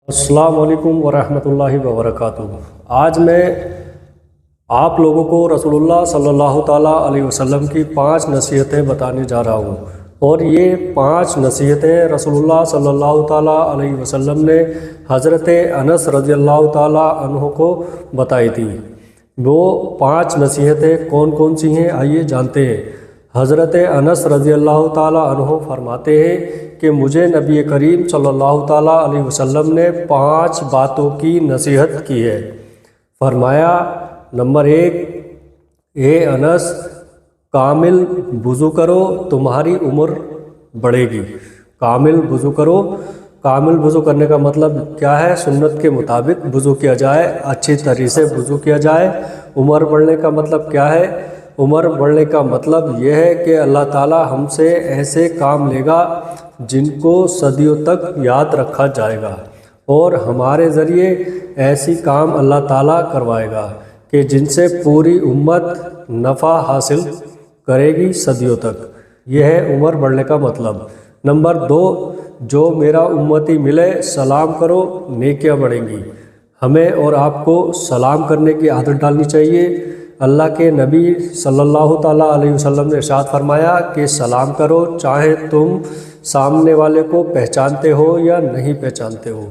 अस्सलाम वालेकुम वरहमतुल्लाहि वबरकातुहू। आज मैं आप लोगों को रसूलुल्लाह सल्लल्लाहु ताला अलैहि वसल्लम की 5 नसीहतें बताने जा रहा हूँ। और ये 5 नसीहतें रसूलुल्लाह सल्लल्लाहु ताला अलैहि वसल्लम ने हज़रत अनस रज़ियल्लाहु ताला अन्हु को बताई थी। वो 5 नसीहतें कौन कौन सी हैं, आइए जानते हैं। हज़रत अनस रज़ियल्लाहु ताला अन्हु फरमाते हैं कि मुझे नबी करीम सल्लल्लाहु ताला अलैहि वसल्लम ने 5 बातों की नसीहत की है। फरमाया, नंबर 1, ए अनस, कामिल वुज़ू करो, तुम्हारी उम्र बढ़ेगी। कामिल वुज़ू करो। कामिल वुज़ू करने का मतलब क्या है? सुन्नत के मुताबिक वुज़ू किया जाए, अच्छी तरीके से वुज़ू किया जाए। उम्र बढ़ने का मतलब क्या है? उम्र बढ़ने का मतलब यह है कि अल्लाह ताला हमसे ऐसे काम लेगा जिनको सदियों तक याद रखा जाएगा, और हमारे ज़रिए ऐसी काम अल्लाह ताला करवाएगा कि जिनसे पूरी उम्मत नफ़ा हासिल करेगी सदियों तक। यह है उम्र बढ़ने का मतलब। नंबर 2, जो मेरा उम्मती मिले सलाम करो, नेकियां बढ़ेंगी। हमें और आपको सलाम करने की आदत डालनी चाहिए। अल्लाह के नबी सल्लल्लाहु ताला अलैहि वसल्लम ने इरशाद फरमाया कि सलाम करो, चाहे तुम सामने वाले को पहचानते हो या नहीं पहचानते हो।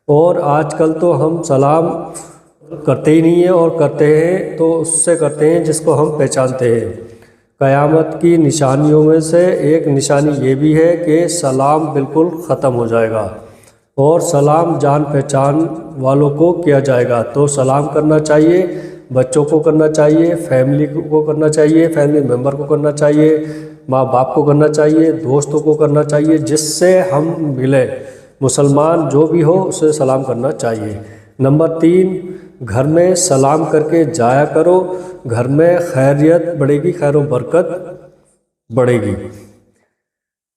और आजकल तो हम सलाम करते ही नहीं हैं, और करते हैं तो उससे करते हैं जिसको हम पहचानते हैं। क़यामत की निशानियों में से एक निशानी ये भी है कि सलाम बिल्कुल ख़त्म हो जाएगा, और सलाम जान पहचान वालों को किया जाएगा। तो सलाम करना चाहिए, बच्चों को करना चाहिए, फैमिली को करना चाहिए, फैमिली मेम्बर को करना चाहिए, माँ बाप को करना चाहिए, दोस्तों को करना चाहिए, जिससे हम मिले। मुसलमान जो भी हो उसे सलाम करना चाहिए। नंबर 3, घर में सलाम करके जाया करो। घर में खैरियत बढ़ेगी, खैर व बरकत बढ़ेगी।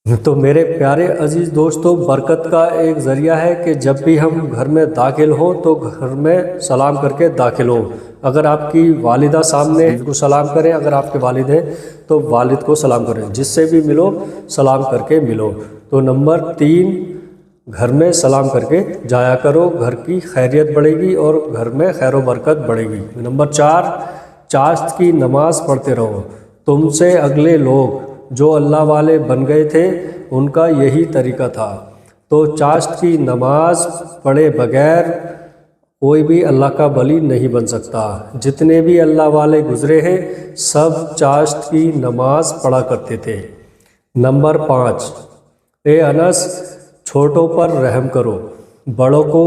तो मेरे प्यारे अजीज़ दोस्तों, बरकत का एक ज़रिया है कि जब भी हम घर में दाखिल हो तो घर में सलाम करके दाखिल हो। अगर आपकी वालिदा सामने उनको सलाम करें, अगर आपके वालिद हैं तो वालिद को सलाम करें, जिससे भी मिलो सलाम करके मिलो। तो नंबर 3, घर में सलाम करके जाया करो, घर की खैरियत बढ़ेगी और घर में खैर व बरकत बढ़ेगी। नंबर 4, चाश्त की नमाज़ पढ़ते रहो। तुमसे अगले लोग जो अल्लाह वाले बन गए थे उनका यही तरीका था। तो चाश्त की नमाज पढ़े बगैर कोई भी अल्लाह का वली नहीं बन सकता। जितने भी अल्लाह वाले गुजरे हैं सब चाश्त की नमाज पढ़ा करते थे। नंबर 5, ए अनस, छोटों पर रहम करो, बड़ों को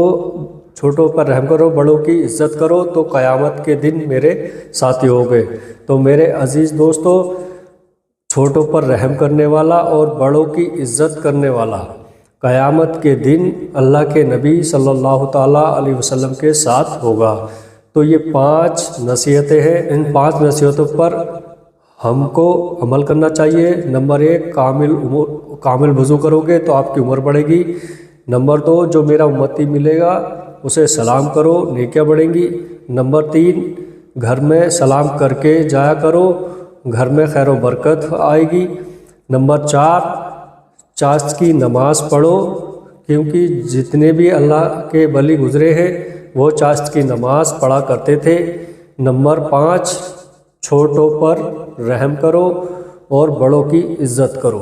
छोटों पर रहम करो, बड़ों की इज़्ज़त करो, तो क़यामत के दिन मेरे साथी होगे। तो मेरे अजीज़ दोस्तों, छोटों पर रहम करने वाला और बड़ों की इज़्ज़त करने वाला क़यामत के दिन अल्लाह के नबी सल्लल्लाहु ताला अलैहि वसल्लम के साथ होगा। तो ये 5 नसीहतें हैं। इन 5 नसीहतों पर हमको अमल करना चाहिए। नंबर 1, कामिल वुज़ू करोगे तो आपकी उम्र बढ़ेगी। नंबर 2, जो मेरा उम्मती मिलेगा उसे सलाम करो, नेकियां बढ़ेंगी। नंबर 3, घर में सलाम करके जाया करो, घर में खैर व बरकत आएगी। नंबर 4, चाश्त की नमाज़ पढ़ो, क्योंकि जितने भी अल्लाह के वली गुजरे हैं वो चाश्त की नमाज़ पढ़ा करते थे। नंबर 5, छोटों पर रहम करो और बड़ों की इज़्ज़त करो।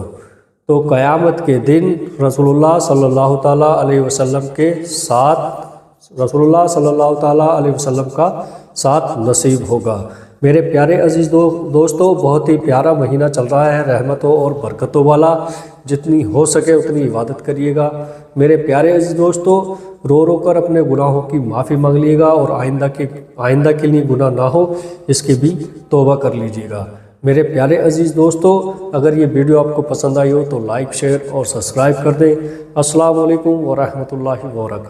तो क़यामत के दिन रसूलुल्लाह सल्लल्लाहु ताला अलैहि वसल्लम के साथ रसूलुल्लाह सल्लल्लाहु ताला अलैहि वसल्लम का साथ नसीब होगा। मेरे प्यारे अजीज़ दोस्तों, बहुत ही प्यारा महीना चल रहा है रहमतों और बरकतों वाला। जितनी हो सके उतनी इबादत करिएगा। मेरे प्यारे अजीज़ दोस्तों, रो रो कर अपने गुनाहों की माफ़ी मांग लीजिएगा, और आइंदा के लिए गुनाह ना हो इसकी भी तौबा कर लीजिएगा। मेरे प्यारे अजीज़ दोस्तों, अगर ये वीडियो आपको पसंद आई हो तो लाइक, शेयर और सब्सक्राइब कर दें। अस्सलाम वालेकुम व रहमतुल्लाहि व बरकातहू।